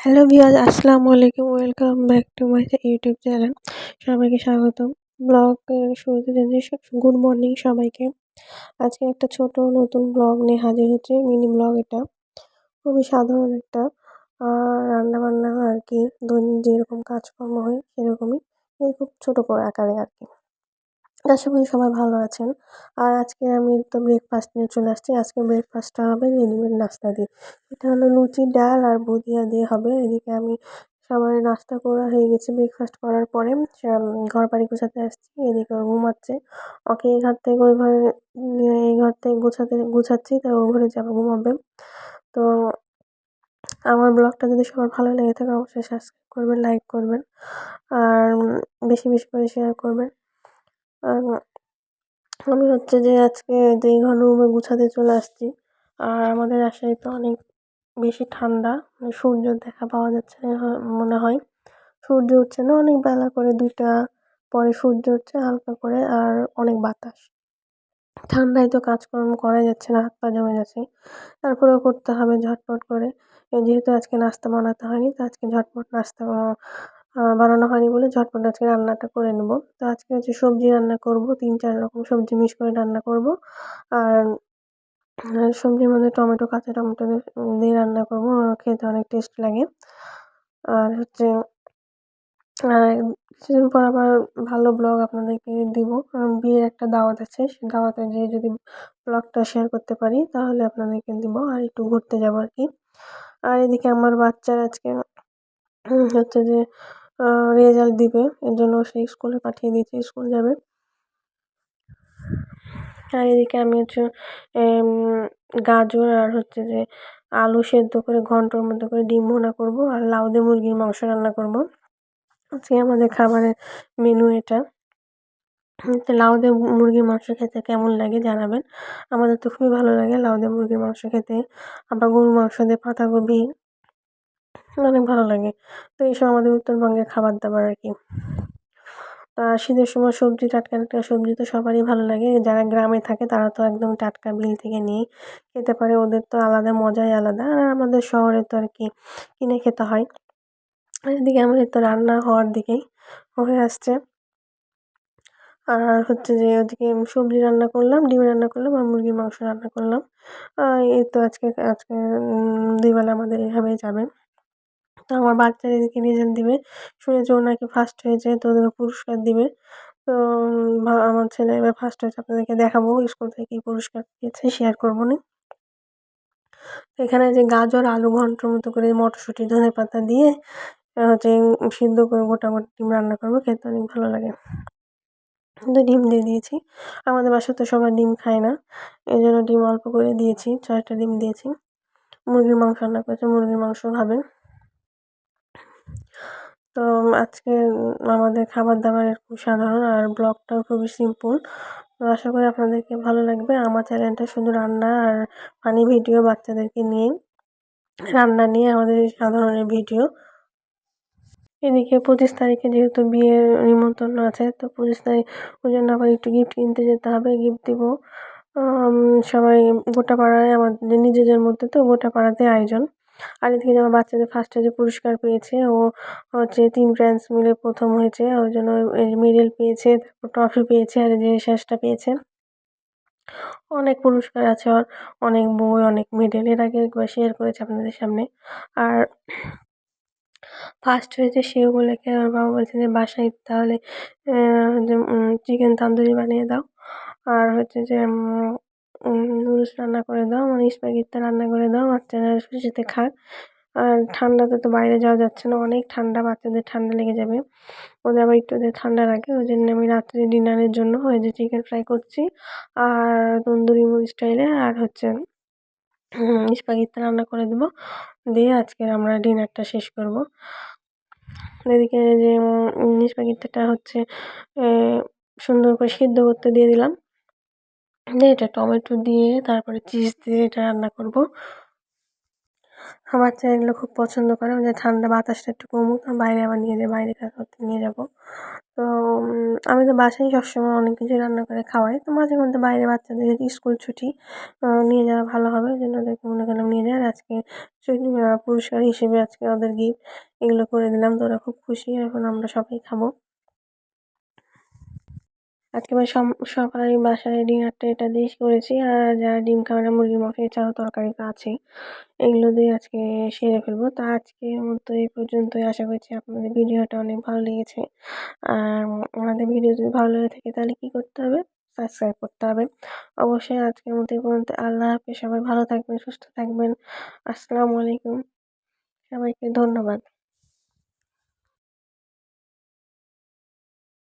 Hello viewers, আসসালামু আলাইকুম। Welcome back to my YouTube channel. সবাইকে স্বাগতম। ব্লগের শুরুতে জানাই গুড মর্নিং সবাইকে। আজকে একটা ছোট নতুন ব্লগ নিয়ে হাজির হচ্ছি। মিনি ব্লগ এটা। খুবই সাধারণ একটা রান্নাবান্না আরকি। দৈনিক যেরকম কাজকর্ম হয় সেরকমই। খুব ছোট করে আকারে আরকি। আশা করি সবাই ভালো আছেন। আর আজকে আমি তো ব্রেকফাস্ট নিয়ে চলে আসছি। আজকে ব্রেকফাস্টটা হবে রেডিমেড নাস্তা দিয়ে। এটা হলো লুচি, ডাল আর বুঁদিয়া দিয়ে হবে। এদিকে আমি সবাই নাস্তা করা হয়ে গেছে। ব্রেকফাস্ট করার পরে ঘর বাড়ি গোছাতে আসছি। এদিকে ও ঘুমাচ্ছে। ওকে এই ঘর থেকে ওই ঘরে এই ঘর থেকে গুছাচ্ছি, তো ও ঘরে যাবে ঘুমাবে। তো আমার ব্লগটা যদি সবার ভালো লেগে থাকে অবশ্যই সাবস্ক্রাইব করবেন, লাইক করবেন। আর বেশি, বেশি করে শেয়ার করবেন। আর আমি হচ্ছে যে আজকে ২ ঘর রুমে গুছাতে চলে আসছি। আর আমাদের রাজশাহীতে অনেক বেশি ঠান্ডা। সূর্যের দেখা পাওয়া যাচ্ছে না মনে হয়। সূর্য উঠছে না, অনেক বেলা করে ২টা পরে সূর্য উঠছে হালকা করে, আর অনেক বাতাস। ঠান্ডায় তো কাজকর্ম করা যাচ্ছে না, হাত পা জমে যাচ্ছে। তারপরেও করতে হবে ঝটপট করে। যেহেতু আজকে নাস্তা বানাতে হয়নি, তো আজকে ঝটপট নাস্তা বানানো হয়নি বলে ঝটপট আজকে রান্নাটা করে নেব। তো আজকে হচ্ছে সবজি রান্না করব। ৩-৪ রকম সবজি মিক্স করে রান্না করব। আর সবজির মধ্যে টমেটো, কাঁচা টমেটো দিয়ে রান্না করব। খেতে অনেক টেস্ট লাগে। আর হচ্ছে কিছুদিন পর আবার ভালো ব্লগ আপনাদেরকে দিব। বিয়ের একটা দাওয়াত আছে। সে দাওয়াতে যেয়ে যদি ব্লগটা শেয়ার করতে পারি তাহলে আপনাদেরকে দিব। আর একটু ঘুরতে যাব আরকি। আর এদিকে আমার বাচ্চার আজকে হচ্ছে যে রেজাল্ট দিবে। এর জন্য সে স্কুলে পাঠিয়ে দিয়েছি, স্কুল যাবে। আর এদিকে আমি হচ্ছে গাজর আর হচ্ছে যে আলু সেদ্ধ করে ঘন্টর মতো করে ডিম ভুনা করব, আর লাউ দিয়ে মুরগির মাংস রান্না করব। আজকে আমাদের খাবারের মেনু এটা। তো লাউ দিয়ে মুরগির মাংস খেতে কেমন লাগে জানাবেন। আমাদের তো খুবই ভালো লাগে লাউ দিয়ে মুরগির মাংস খেতে। আবার গরুর মাংস দিয়ে পাতাকপি অনেক ভালো লাগে। তো এইসব আমাদের উত্তরবঙ্গের খাবার-দাবার আরকি। শীতের সময় সবজি, টাটকা, টাটকা সবজি তো সবারই ভালো লাগে। যারা গ্রামে থাকে তারা তো একদম টাটকা বিল থেকে নিয়েই খেতে পারে। ওদের তো আলাদা মজাই আলাদা। আর আমাদের শহরে তো আরকি কিনে খেতে হয়। আর এদিকে আমাদের তো রান্না হওয়ার দিকেই হয়ে আসছে। আর হচ্ছে যে ওদিকে সবজি রান্না করলাম, ডিম রান্না করলাম আর মুরগির মাংস রান্না করলাম। এই তো আজকে আজকে ২ বেলা আমাদের এভাবেই যাবে। তো আমার বাচ্চার এদিকে রেজাল্ট দিবে। শুনেছি ও নাকি ফার্স্ট হয়েছে, তো ওদেরকে পুরস্কার দিবে। তো আমার ছেলে এবার ফার্স্ট হয়েছে, আপনাদেরকে দেখাবো। স্কুল থেকে কি পুরস্কার পেয়েছে শেয়ার করবো নি। তো এখানে যে গাজর, আলু ঘন্টর মতো করে মটরশুঁটি, ধনেপাতা দিয়ে হচ্ছে সিদ্ধ করে গোটা, গোটা ডিম রান্না করবো। খেতে অনেক ভালো লাগে। তো ডিম দিয়ে দিয়েছি। আমাদের বাসায় তো সবাই ডিম খায় না। এজন্য ডিম অল্প করে দিয়েছি। ৬ টা ডিম দিয়েছি। মুরগির মাংস রান্না করেছি, মুরগির মাংস খাবে। তো আজকে আমাদের খাবার-দাবার এরকম সাধারণ, আর ব্লগটাও খুবই সিম্পল। তো আশা করি আপনাদেরকে ভালো লাগবে। আমার চ্যানেলটা শুধু রান্না আর ফানি ভিডিও, বাচ্চাদেরকে নিয়েই। রান্না নিয়ে আমাদের এই সাধারণের ভিডিও। এদিকে ২৫ তারিখে যেহেতু বিয়ের নিমন্ত্রণ আছে, তো ২৫ তারিখ ওইজন্য আবার একটু গিফট কিনতে যেতে হবে, গিফট দিব। সবাই গোটা পাড়ায় আমাদের নিজেদের মধ্যে তো গোটা পাড়াতে আয়োজন। আর এদিকে যে আমার বাচ্চাদের ফার্স্টে যে পুরস্কার পেয়েছে, ও হচ্ছে ৩ ব্রাঞ্চ মিলে ১ম হয়েছে। ওই জন্য মেডেল পেয়েছে, তারপর ট্রফি পেয়েছে, আর এই যে শেষটা পেয়েছে। অনেক পুরস্কার আছে ওর, অনেক বই, অনেক মেডেল। এর আগে একবার শেয়ার করেছি আপনাদের সামনে। আর ফার্স্ট হয়েছে সে উপলক্ষে আমার বাবা বলছে যে বাসায় তাহলে যে চিকেন তান্দুরি বানিয়ে দাও। আর হচ্ছে যে নুডলস রান্না করে দাও, মানে স্প্যাগেটি রান্না করে দাও, বাচ্চারা খুশিতে খাক। আর ঠান্ডাতে তো বাইরে যাওয়া যাচ্ছে না, অনেক ঠান্ডা, বাচ্চাদের ঠান্ডা লেগে যাবে। ওদের আবার একটু ওদের ঠান্ডা লাগে। ওই জন্য আমি রাত্রে ডিনারের জন্য ওই যে চিকেন ফ্রাই করছি, আর তন্দুরি স্টাইলে, আর হচ্ছে স্প্যাগেটি রান্না করে দেবো। দিয়ে আজকে আমরা ডিনারটা শেষ করব। এদিকে যে স্প্যাগেটিটা হচ্ছে সুন্দর করে সিদ্ধ করতে দিয়ে দিলাম। দিয়ে এটা টমেটো দিয়ে তারপরে চিজ দিয়ে এটা রান্না করব। আমার বাচ্চারা এগুলো খুব পছন্দ করে। যে ঠান্ডা বাতাসটা একটু কমুক, বাইরে আবার নিয়ে যাই, বাইরে খেলা করতে নিয়ে যাবো। তো আমি তো বাসায় সবসময় অনেক কিছুই রান্না করে খাওয়াই। তো মাঝে মধ্যে বাইরে বাচ্চাদের যদি স্কুল ছুটি নিয়ে যাওয়া ভালো হবে। ওই জন্য ওদেরকে মনে করলাম নিয়ে যাই। আর আজকে পুরস্কার হিসেবে আজকে ওদের গিফট এগুলো করে দিলাম। তো ওরা খুব খুশি। এখন আমরা সবাই খাবো। আজকে আমি সবাই বাসায় ডিনারটা এটা দিয়েই করেছি। আর যারা ডিম খাবে না, মুরগির মাংস এছাড়াও তরকারি তো আছেই। এগুলো দিয়ে আজকে সেরে ফেলবো। তো আজকের মতো এই পর্যন্তই। আশা করছি আপনাদের ভিডিওটা অনেক ভালো লেগেছে। আর আমাদের ভিডিও যদি ভালো লেগে থাকে তাহলে কী করতে হবে? সাবস্ক্রাইব করতে হবে। অবশ্যই আজকের মতো এই পর্যন্ত। আল্লাহ হাফেজ। সবাই ভালো থাকবেন, সুস্থ থাকবেন। আসসালামু আলাইকুম। সবাইকে ধন্যবাদ।